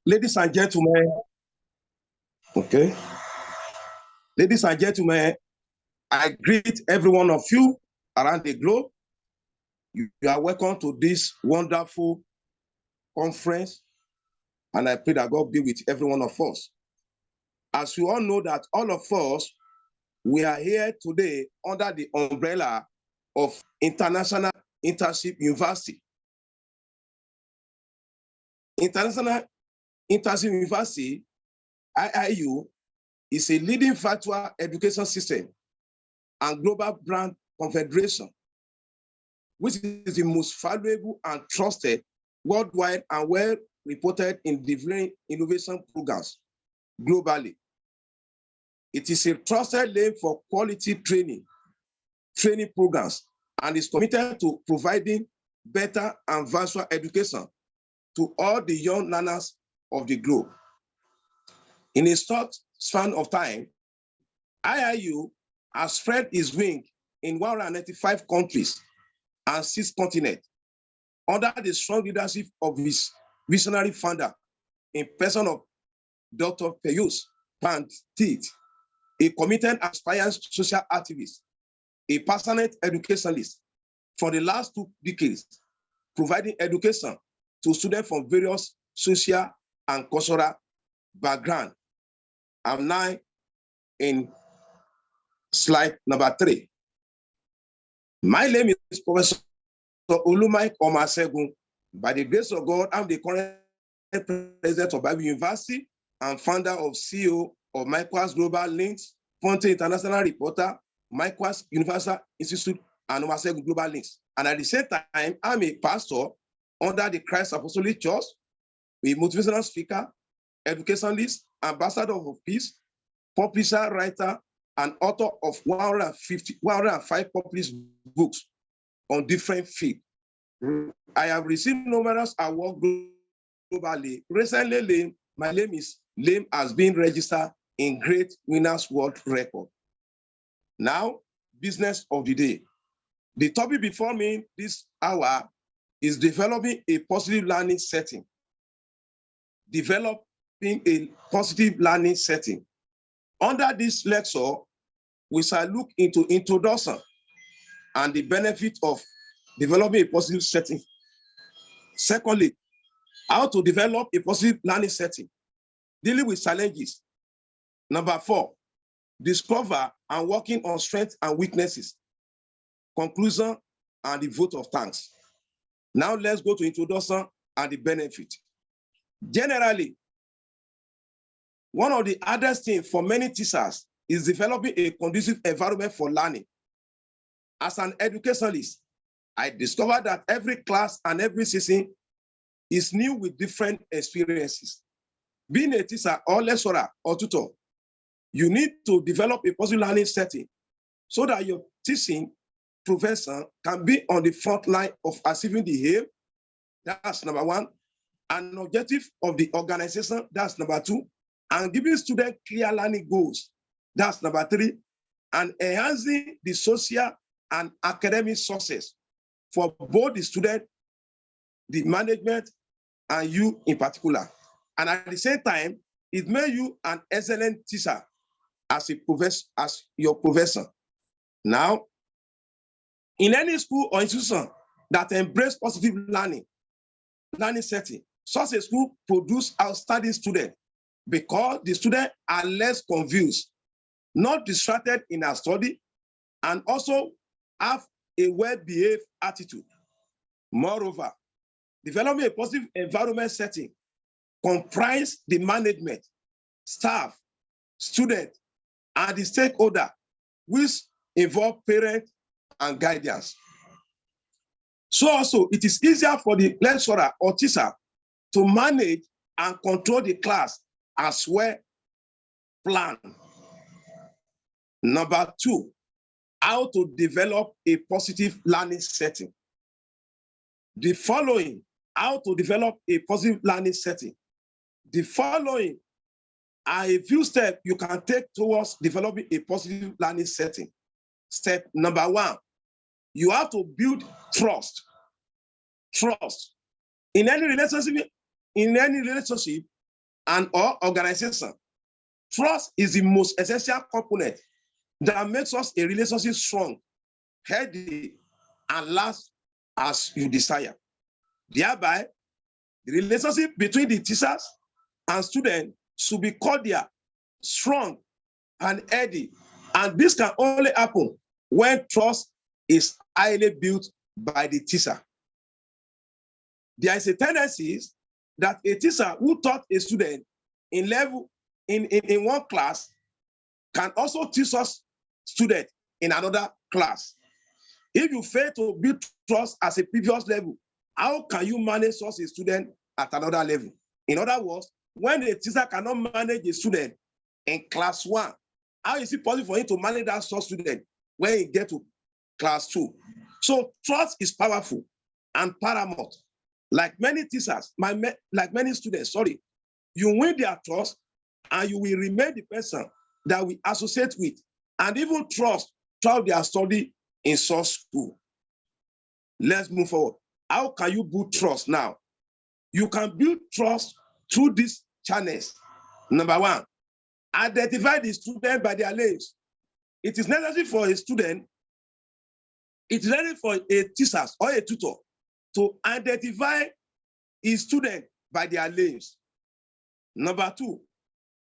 Ladies and gentlemen, okay. Ladies and gentlemen, I greet every one of you around the globe. You are welcome to this wonderful conference, and I pray that God be with every one of us. As you all know that all of us, we are here today under the umbrella of International Internship University. International Internship University, IIU, is a leading virtual education system and global brand confederation, which is the most valuable and trusted worldwide and well reported in delivering innovation programs globally. It is a trusted name for quality training programs, and is committed to providing better and virtual education to all the young learners of the globe. In a short span of time, IIU has spread its wing in 195 countries and 6 continents under the strong leadership of his visionary founder in person of Dr. Peyus Pantit, a committed aspiring social activist, a passionate educationalist for the last 2 decades, providing education to students from various social and cultural backgrounds. I'm now in slide number 3. My name is Professor Omoasegun. By the grace of God, I'm the current president of Bible University and founder of CEO of Microsoft Global Links, Ponte International Reporter, Microsoft Universal Institute, and Omoasegun Global Links. And at the same time, I'm a pastor under the Christ Apostolic Church, a motivational speaker, educationalist, ambassador of peace, publisher, writer, and author of 105 published books on different fields. I have received numerous awards globally. Recently, my name has been registered in Great Winners World Record. Now, business of the day. The topic before me this hour is developing a positive learning setting. Developing a positive learning setting. Under this lecture, we shall look into introduction and the benefit of developing a positive setting. Secondly, how to develop a positive learning setting, dealing with challenges. Number 4, discover and working on strengths and weaknesses. Conclusion and the vote of thanks. Now let's go to introduction and the benefit. Generally, one of the hardest things for many teachers is developing a conducive environment for learning. As an educationalist, I discovered that every class and every season is new with different experiences. Being a teacher or lecturer or tutor, you need to develop a positive learning setting so that your teaching professor can be on the front line of achieving the aim. That's number 1. An objective of the organization. That's number 2. And giving students clear learning goals. That's number 3. And enhancing the social and academic success for both the student, the management, and you in particular. And at the same time, it made you an excellent teacher as a professor, as your professor. Now, in any school or institution that embrace positive learning setting, such a school produce outstanding students because the students are less confused, not distracted in our study, and also have a well-behaved attitude. Moreover, developing a positive environment setting comprise the management, staff, student, and the stakeholder, which involve parents and guardians. So also, it is easier for the lecturer or teacher to manage and control the class as well planned. Number 2, how to develop a positive learning setting. The following, how to develop a positive learning setting. The following are a few steps you can take towards developing a positive learning setting. Step number 1, you have to build trust. Trust. In any relationship, in any relationship and or organization, trust is the most essential component that makes us a relationship strong, healthy, and last as you desire. Thereby, the relationship between the teachers and students should be cordial, strong, and healthy. And this can only happen when trust is highly built by the teacher. There is a tendency that a teacher who taught a student in one class can also teach us student in another class. If you fail to build trust at a previous level, how can you manage such a student at another level? In other words, when a teacher cannot manage a student in class 1, how is it possible for him to manage that such student when he gets to class 2? So trust is powerful and paramount. Like many teachers, like many students, you win their trust and you will remain the person that we associate with and even trust throughout their study in such school. Let's move forward. How can you build trust now? You can build trust through these channels. Number 1, identify the student by their names. It is necessary for a student, it is necessary for a teacher or a tutor to identify his student by their names. Number 2,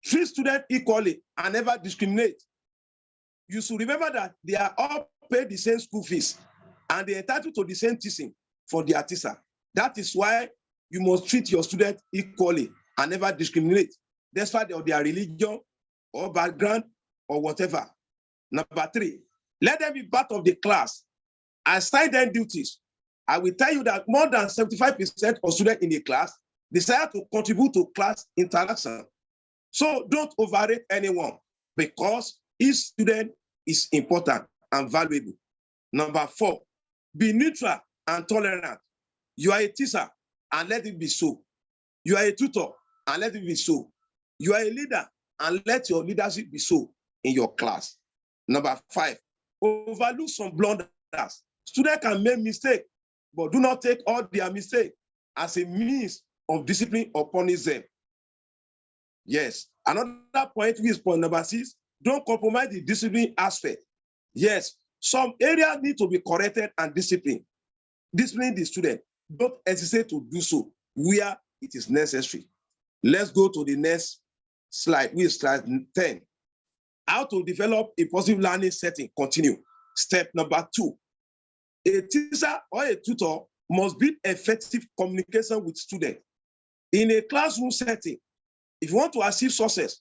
treat students equally and never discriminate. You should remember that they are all paid the same school fees and they are entitled to the same teaching for their teacher. That is why you must treat your students equally and never discriminate, despite their religion or background or whatever. Number 3, let them be part of the class. Assign them duties. I will tell you that more than 75% of students in the class desire to contribute to class interaction. So don't overrate anyone because each student is important and valuable. Number 4, be neutral and tolerant. You are a teacher and let it be so. You are a tutor and let it be so. You are a leader and let your leadership be so in your class. Number 5, overlook some blunders. Students can make mistakes, but do not take all their mistakes as a means of discipline or punish them. Yes, another point is point number 6, don't compromise the discipline aspect. Yes, some areas need to be corrected and disciplined. Discipline the student. Don't hesitate to do so where it is necessary. Let's go to the next slide, which is slide 10. How to develop a positive learning setting. Continue. Step number 2. A teacher or a tutor must build effective communication with students. In a classroom setting, if you want to achieve success,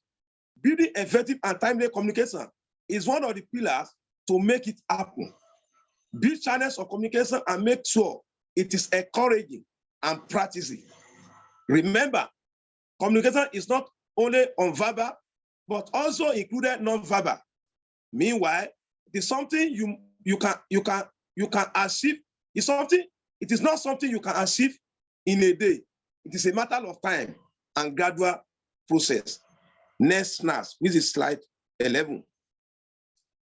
building effective and timely communication is one of the pillars to make it happen. Build channels of communication and make sure it is encouraging and practicing. Remember, communication is not only on verbal, but also included non-verbal. Meanwhile, it is something you can achieve. It is not something you can achieve in a day. It is a matter of time and gradual process. Next, which is slide 11.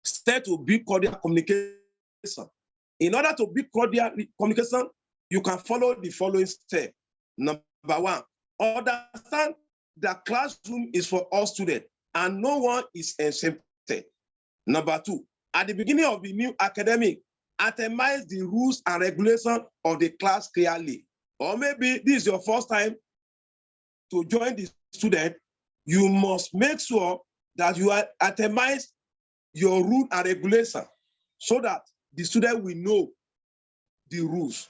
Step to build cordial communication. In order to build cordial communication, you can follow the following steps. Number 1, understand that classroom is for all students and no one is exempted. Number 2, at the beginning of the new academic, itemize the rules and regulations of the class clearly. Or maybe this is your first time to join the student, you must make sure that you itemize your rule and regulation so that the student will know the rules.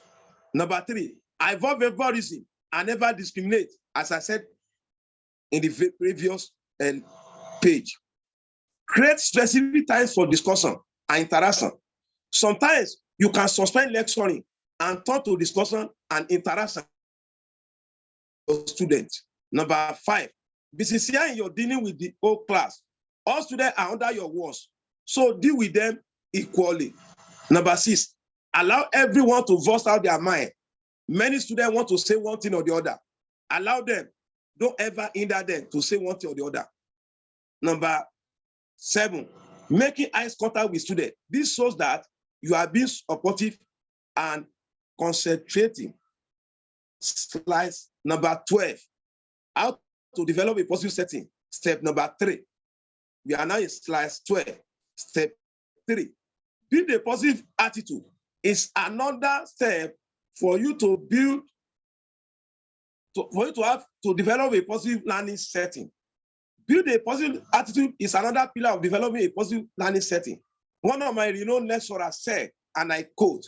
Number 3, avoid favoritism and never discriminate, as I said in the previous page. Create specific times for discussion and interaction. Sometimes you can suspend lecturing and turn to discussion and interaction with students. Number 5, be sincere in your dealing with the whole class. All students are under your watch, so deal with them equally. Number 6, allow everyone to voice out their mind. Many students want to say one thing or the other. Allow them. Don't ever hinder them to say one thing or the other. Number 7, making eye contact with students. This shows that you are being supportive and concentrating. slide number 12. How to develop a positive setting. Step number 3. We are now in slide 12. Step 3. Build a positive attitude. It's another step for you to build, for you to develop a positive learning setting. Build a positive attitude is another pillar of developing a positive learning setting. One of my renowned lecturers said, and I quote,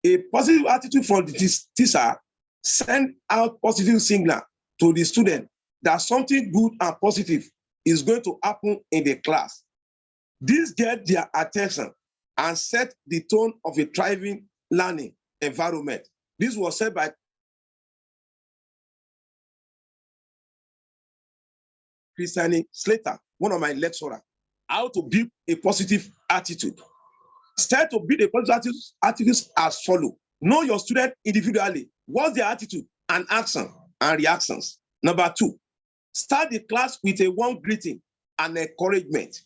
"A positive attitude from the teacher send out positive signal to the student that something good and positive is going to happen in the class. This gets their attention and set the tone of a thriving learning environment." This was said by Christian Slater, one of my lecturers. How to build a positive attitude. Start to build a positive attitude as follows. Know your student individually. What's their attitude and action and reactions? Number 2, start the class with a warm greeting and encouragement.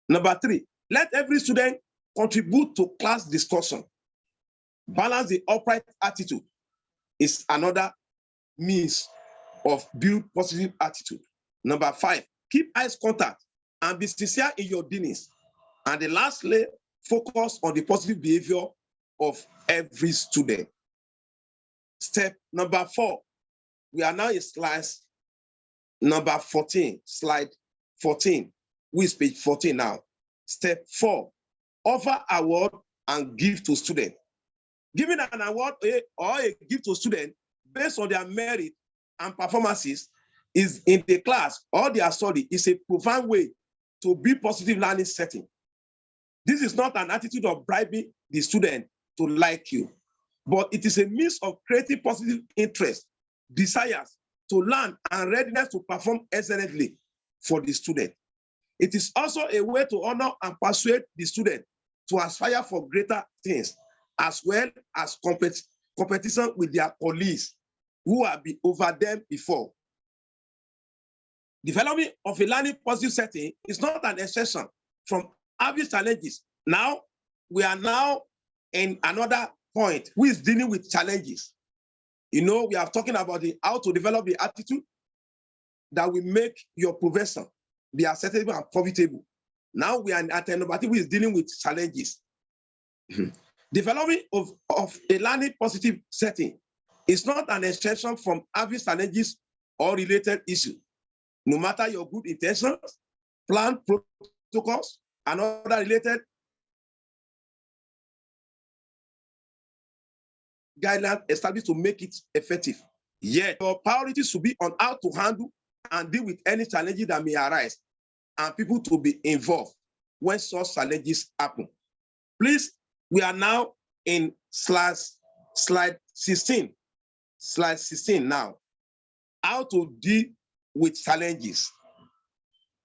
Number 3, let every student contribute to class discussion. Balance the upright attitude is another means of build positive attitude. Number 5, keep eyes contact and be sincere in your dealings. And the lastly, focus on the positive behavior of every student. Step number 4, we are now in slide number 14, slide 14, which is page 14 now. Step 4, offer award and give to student. Giving an award or a gift to student based on their merit and performances is in the class or their study is a profound way to build positive learning setting. This is not an attitude of bribing the student to like you, but it is a means of creating positive interest, desires to learn, and readiness to perform excellently for the student. It is also a way to honor and persuade the student to aspire for greater things, as well as competition with their colleagues who have been over them before. Development of a learning positive setting is not an exception from obvious challenges. Now, we are now in another point, which is dealing with challenges. You know, we are talking about how to develop the attitude that will make your profession be acceptable and profitable. Now we are at number 2, which is dealing with challenges. Development of a learning positive setting is not an exception from obvious challenges or related issues. No matter your good intentions, plan protocols, and other related guidelines established to make it effective. Yet, your priorities should be on how to handle and deal with any challenges that may arise, and people to be involved when such challenges happen. Please, we are now in slide 16. Slide 16 now. How to deal with challenges.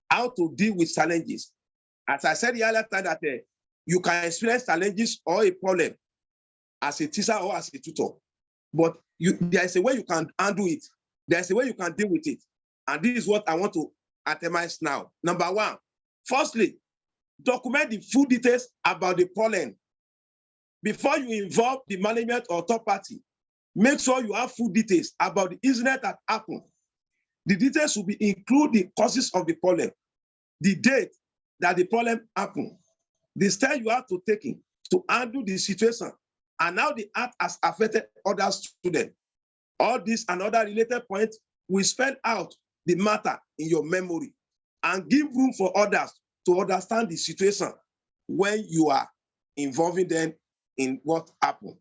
How to deal with challenges. As I said the earlier time that you can experience challenges or a problem as a teacher or as a tutor, but there is a way you can handle it. There is a way you can deal with it. And this is what I want to itemize now. Number 1, firstly, document the full details about the problem. Before you involve the management or third party, make sure you have full details about the incident that happened. The details should include the causes of the problem, the date that the problem happened, the step you have to take to handle the situation, and how the act has affected other students. All these and other related points will spell out the matter in your memory and give room for others to understand the situation when you are involving them in what happened.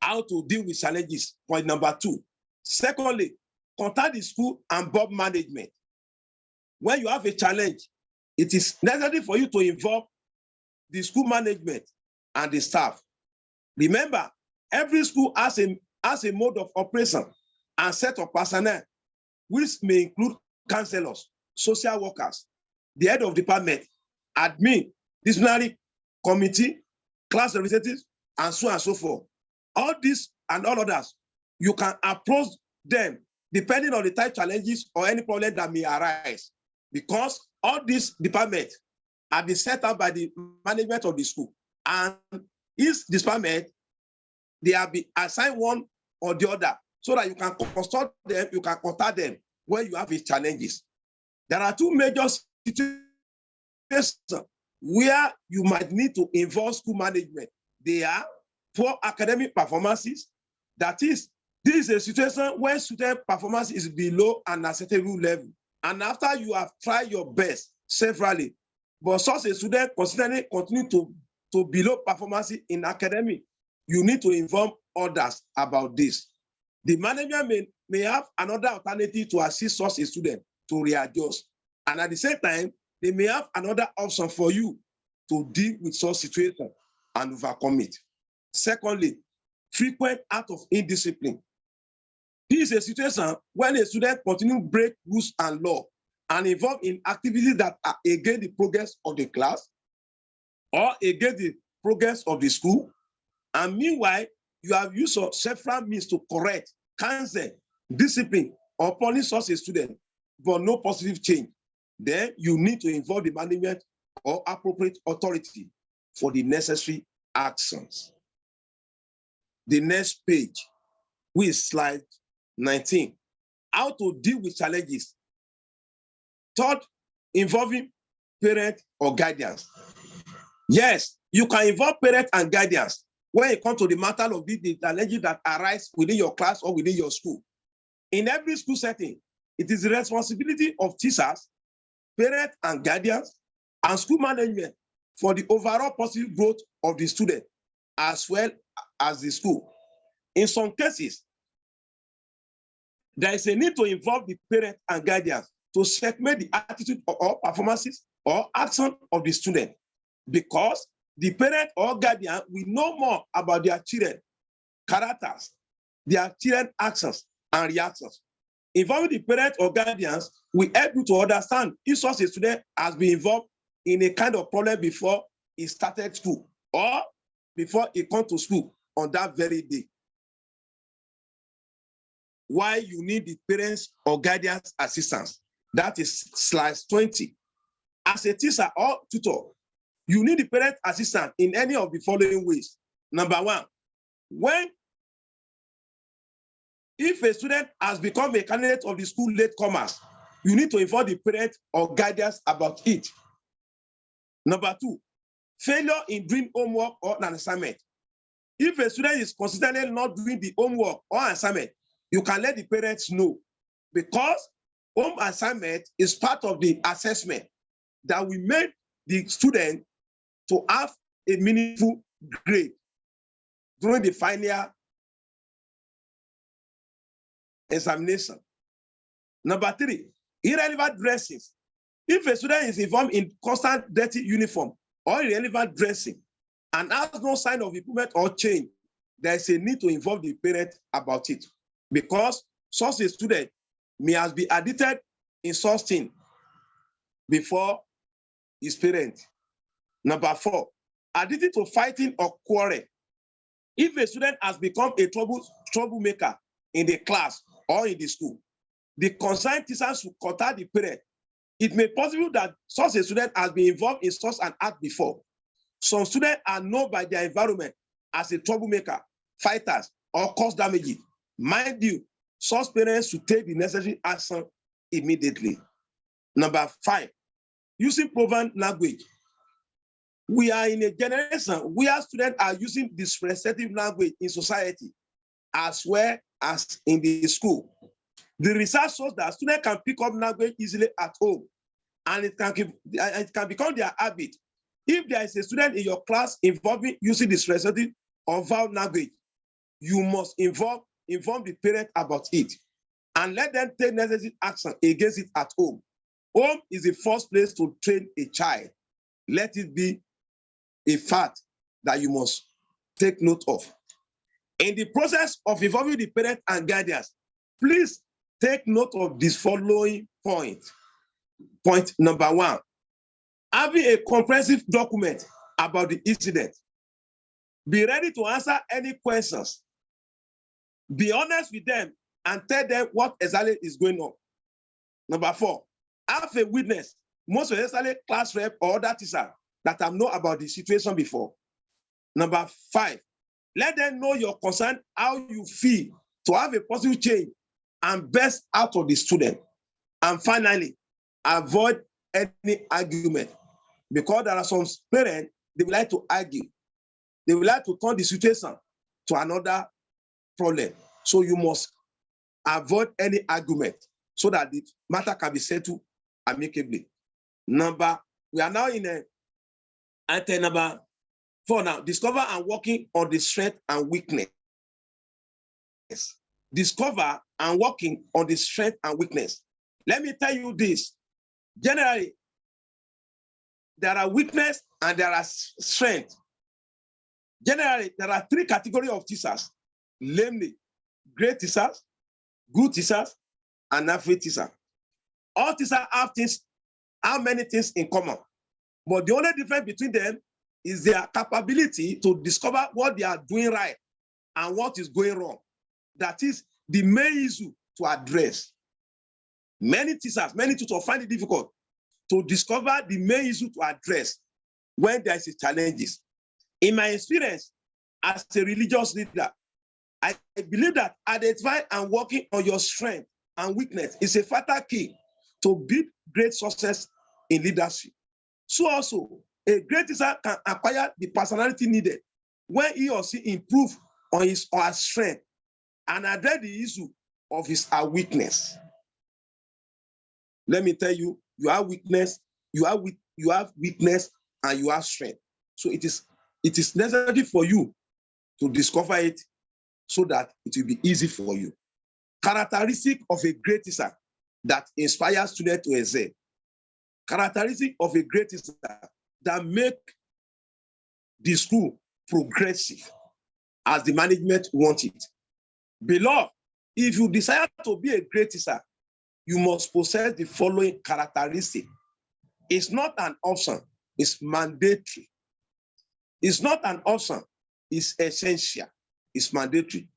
How to deal with challenges, point number 2. Secondly, contact the school and board management. When you have a challenge, it is necessary for you to involve the school management and the staff. Remember, every school has a mode of operation and set of personnel, which may include counselors, social workers, the head of department, admin, disciplinary committee, class representatives, and so on and so forth. All this and all others, you can approach them depending on the type of challenges or any problem that may arise, because all these departments have been set up by the management of the school. And each department, they have been assigned one or the other, so that you can consult them, you can contact them when you have these challenges. There are two major situations where you might need to involve school management. They are poor academic performances. That is, this is a situation where student performance is below an acceptable level. And after you have tried your best severally, but such a student consistently continue to below performance in academic, you need to inform others about this. The management may have another alternative to assist such a student to readjust. And at the same time, they may have another option for you to deal with such situation and overcome it. Secondly, frequent act of indiscipline. This is a situation when a student continues to break rules and law and involved in activities that are against the progress of the class or against the progress of the school. And meanwhile, you have used several means to correct, cancel, discipline, or punish such a student, but no positive change. Then you need to involve the management or appropriate authority for the necessary actions. The next page, which is slide 19, how to deal with challenges. Third, involving parent or guardians. Yes, you can involve parents and guardians when it comes to the matter of the challenges that arise within your class or within your school. In every school setting, it is the responsibility of teachers, parents and guardians, and school management for the overall positive growth of the student as well as the school. In some cases, there is a need to involve the parents and guardians to segment the attitude or performances or action of the student, because the parent or guardian will know more about their children, characters, their children actions and reactions. Involving the parent or guardians will help you to understand if such a student has been involved in a kind of problem before he started school or before he comes to school on that very day. Why you need the parents or guardians assistance. That is slide 20. As a teacher or tutor, you need the parent assistance in any of the following ways. Number one, if a student has become a candidate of the school latecomers, you need to inform the parent or guardians about it. Number two, failure in doing homework or an assignment. If a student is consistently not doing the homework or assignment, you can let the parents know, because home assignment is part of the assessment that we made the student to have a meaningful grade during the final examination. Number three, irrelevant dresses. If a student is involved in constant dirty uniform or irrelevant dressing and has no sign of improvement or change, there is a need to involve the parent about it, because such a student may have been addicted in such thing before his parent. Number four, addicted to fighting or quarrel. If a student has become a troublemaker in the class or in the school, the concerned teachers should contact the parent. It may be possible that such a student has been involved in such an act before. Some students are known by their environment as a troublemaker, fighters, or cause damage. Mind you, such parents should take the necessary action immediately. Number five, using proven language. We are in a generation where students are using disrespectful language in society as well as in the school. The research shows that students can pick up language easily at home, and it can become their habit. If there is a student in your class involving using disrespectful or vile language, you must inform the parent about it and let them take necessary action against it at home. Home is the first place to train a child. Let it be a fact that you must take note of. In the process of involving the parents and guardians, please take note of this following point. Point number one, having a comprehensive document about the incident. Be ready to answer any questions. Be honest with them and tell them what exactly is going on. Number four, have a witness, most especially class rep or other teacher that have known about the situation before. Number five, let them know your concern, how you feel to have a positive change and best out of the student. And finally, avoid any argument, because there are some parents, they would like to argue. They would like to turn the situation to another problem. So you must avoid any argument so that the matter can be settled amicably. We are now in item number 4 now. Discover and working on the strength and weakness. Discover and working on the strength and weakness. Let me tell you this. Generally, there are weakness and there are strength. Generally, there are 3 categories of teachers, namely great teachers, good teachers, and average teachers. All teachers have many things in common, but the only difference between them is their capability to discover what they are doing right and what is going wrong. That is the main issue to address. Many teachers find it difficult to discover the main issue to address when there is challenges. In my experience as a religious leader, I believe that identifying and working on your strength and weakness is a fatal key to build great success in leadership. So also, a great teacher can acquire the personality needed when he or she improves on his or her strength and address the issue of his or her weakness. Let me tell you, you have weakness, you have weakness, and you have strength. So it is necessary for you to discover it so that it will be easy for you. Characteristic of a great teacher that inspires students to excel. Characteristic of a great teacher that make the school progressive as the management wants it. Beloved, if you desire to be a great teacher, you must possess the following characteristics. It's not an option, it's mandatory. It's not an option, it's essential, it's mandatory.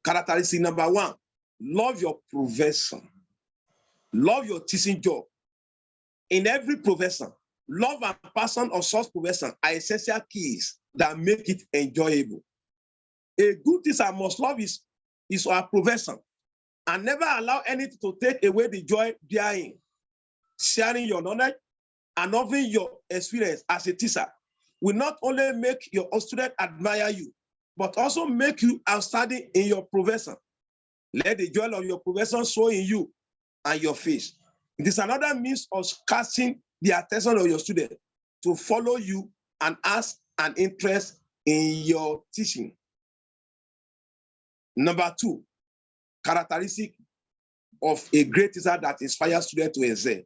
Characteristic number 1, love your profession. Love your teaching job. In every profession, love and passion of such profession are essential keys that make it enjoyable. A good teacher must love his or her profession and never allow anything to take away the joy therein. Sharing your knowledge and offering your experience as a teacher will not only make your student admire you, but also make you outstanding in your profession. Let the joy of your profession show in you and your face. It is another means of catching the attention of your student to follow you and ask an interest in your teaching. Number 2, characteristic of a great teacher that inspires students to excel.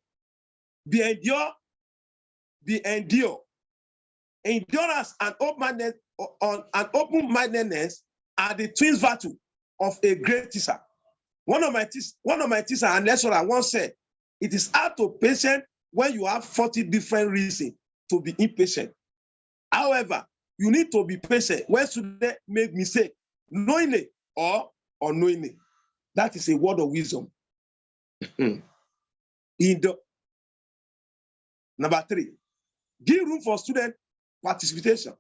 Be endure. Endurance and open-mindedness are the twin virtues of a great teacher. One of my teachers and lecturer once said, it is hard to be patient when you have 40 different reasons to be impatient. However, you need to be patient when students make mistakes, knowingly or unknowingly. That is a word of wisdom. Number 3, give room for student participation.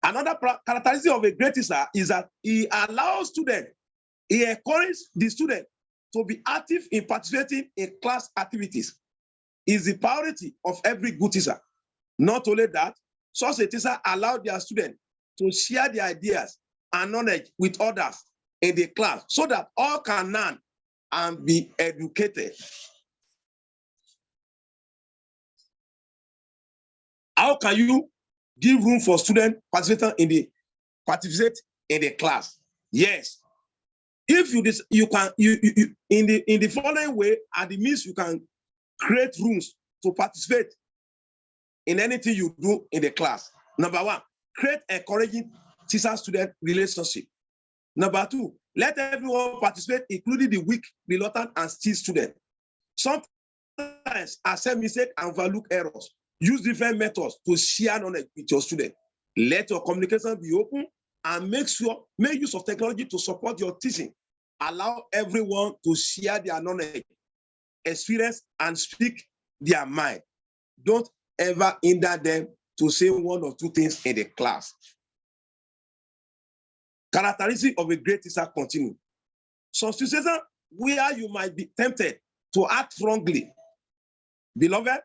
Another characteristic of a great teacher is that he allows students, he encourages the student to be active in participating in class activities. Is the priority of every good teacher. Not only that, such a teacher allows their students to share their ideas and knowledge with others in the class so that all can learn and be educated. How can you give room for students participate in the class? Yes. If you can in the following way, at the means you can create rooms to participate in anything you do in the class. Number 1, create encouraging teacher-student relationship. Number 2, let everyone participate, including the weak, reluctant, and still student. Sometimes accept mistakes and overlook errors. Use different methods to share knowledge with your student. Let your communication be open and make use of technology to support your teaching. Allow everyone to share their knowledge, experience, and speak their mind. Don't ever hinder them to say 1 or 2 things in the class. Characteristic of a great teacher continue. some situations where you might be tempted to act wrongly. Beloved,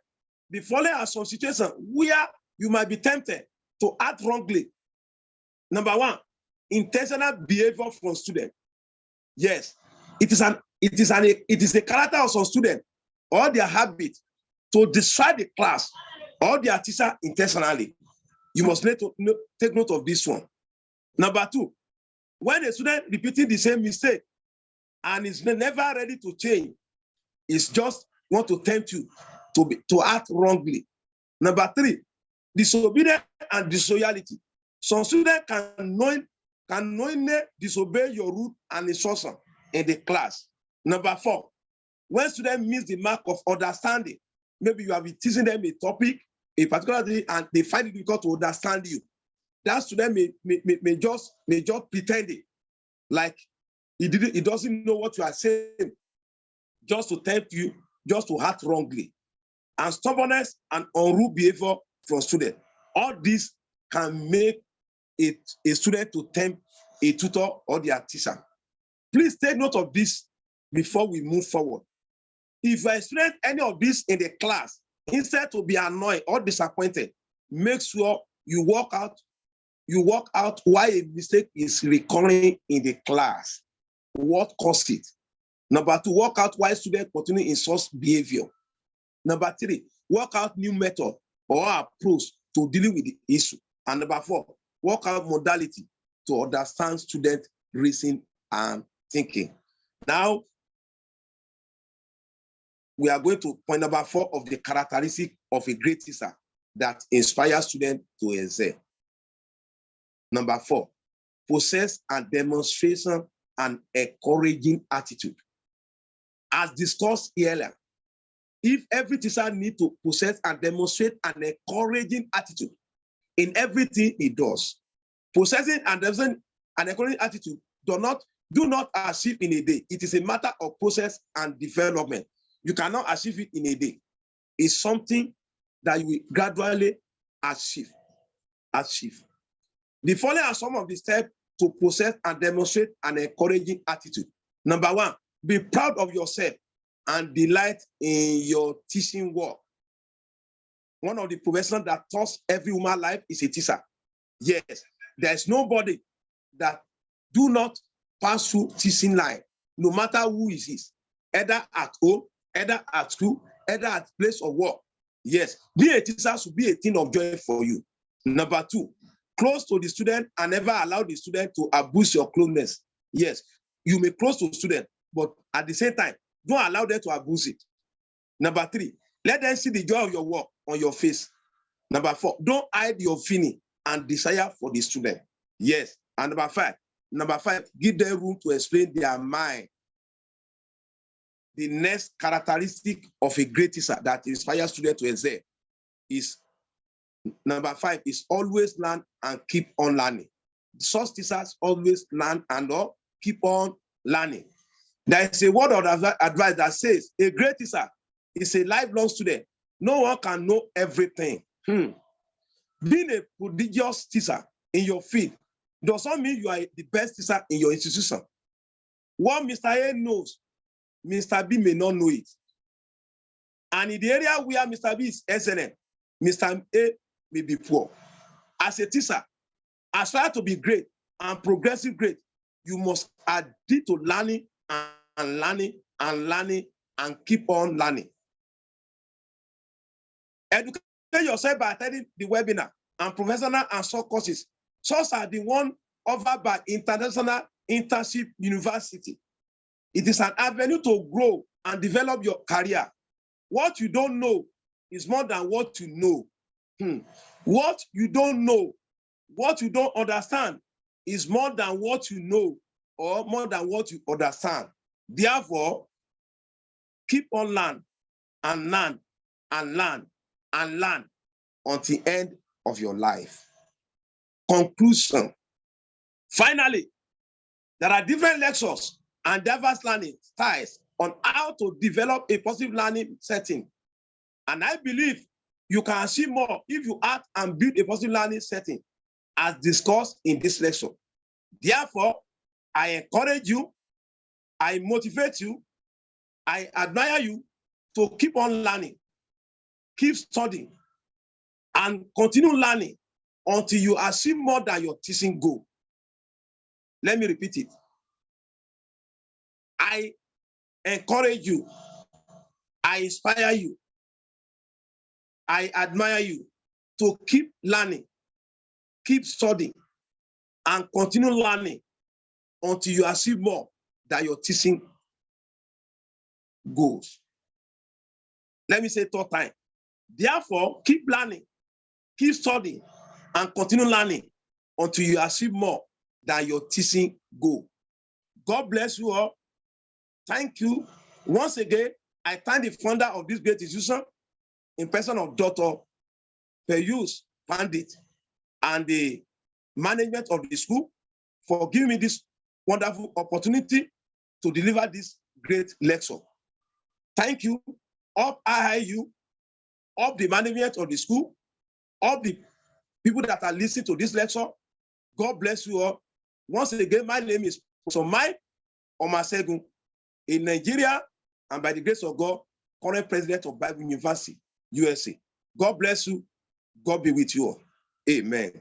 the following are some situations where you might be tempted to act wrongly. Number one, intentional behavior from students. Yes, it is a character of some students or their habit to destroy the class or their teacher intentionally. You must take note of this one. Number two, when a student repeating the same mistake and is never ready to change, it's just want to tempt you to act wrongly. Number three, disobedience and disloyalty. Some students can knowingly disobey your rule and instruction in the class. Number four, when students miss the mark of understanding, maybe you have been teaching them a topic, a particular thing, and they find it difficult to understand you. That student may just pretend it, like he doesn't know what you are saying, just to tempt you, just to act wrongly. And stubbornness and unruly behavior from students. All this can make a student to tempt a tutor or their teacher. Please take note of this before we move forward. If you experience any of this in the class, instead to be annoyed or disappointed, make sure you walk out why a mistake is recurring in the class. What caused it? Number two, work out why students continue in such behavior. Number three, work out new method or approach to dealing with the issue. And number four, work out modality to understand student reasoning and thinking. Now, we are going to point number 4 of the characteristic of a great teacher that inspires students to excel. Number 4, possess and demonstration an encouraging attitude. As discussed earlier, if every teacher needs to possess and demonstrate an encouraging attitude in everything he does, possessing and demonstrating an encouraging attitude do not achieve in a day. It is a matter of process and development. You cannot achieve it in a day. It's something that you will gradually achieve. The following are some of the steps to possess and demonstrate an encouraging attitude. Number 1, be proud of yourself and delight in your teaching work. One of the professions that touches every human life is a teacher. Yes, there is nobody that do not pass through teaching line, no matter who it is, either at home, either at school, either at place of work. Yes, being a teacher should be a thing of joy for you. Number 2, close to the student and never allow the student to abuse your closeness. Yes, you may close to the student, but at the same time, don't allow them to abuse it. Number 3, let them see the joy of your work on your face. Number 4, don't hide your feeling and desire for the student. Yes, and number five, give them room to explain their mind. The next characteristic of a great teacher that inspires students to excel is number 5 is always learn and keep on learning. Such teachers always learn and keep on learning. There is a word of advice that says a great teacher is a lifelong student. No one can know everything. Being a prodigious teacher in your field does not mean you are the best teacher in your institution. What Mr. A knows, Mr. B may not know it. And in the area where Mr. B is excellent, Mr. A may be poor. As a teacher, aspire to be great and progressive great, you must adhere to learning and learning and learning and keep on learning. Educate yourself by attending the webinar and professional and short courses. Such are the one offered by International Internship University. It is an avenue to grow and develop your career. What you don't know is more than what you know. What you don't know, what you don't understand is more than what you know or more than what you understand. Therefore, keep on learn and learn and learn and learn until the end of your life. Conclusion. Finally, there are different lectures and diverse learning styles on how to develop a positive learning setting. And I believe you can achieve more if you act and build a positive learning setting as discussed in this lecture. Therefore, I encourage you I motivate you, I admire you to keep on learning, keep studying, and continue learning until you achieve more than your teaching goal. Let me repeat it. I encourage you, I inspire you, I admire you to keep learning, keep studying, and continue learning until you achieve more than your teaching goals. Let me say it third time. Therefore, keep learning, keep studying, and continue learning until you achieve more than your teaching goal. God bless you all. Thank you. Once again, I thank the founder of this great institution in person of Dr. Peyus Pandit and the management of the school for giving me this wonderful opportunity to deliver this great lecture. Thank you. Up IIU, up the management of the school, up the people that are listening to this lecture. God bless you all. Once again, my name is Prof. Omoasegun, in Nigeria, and by the grace of God, current president of Bible University, USA. God bless you. God be with you all. Amen.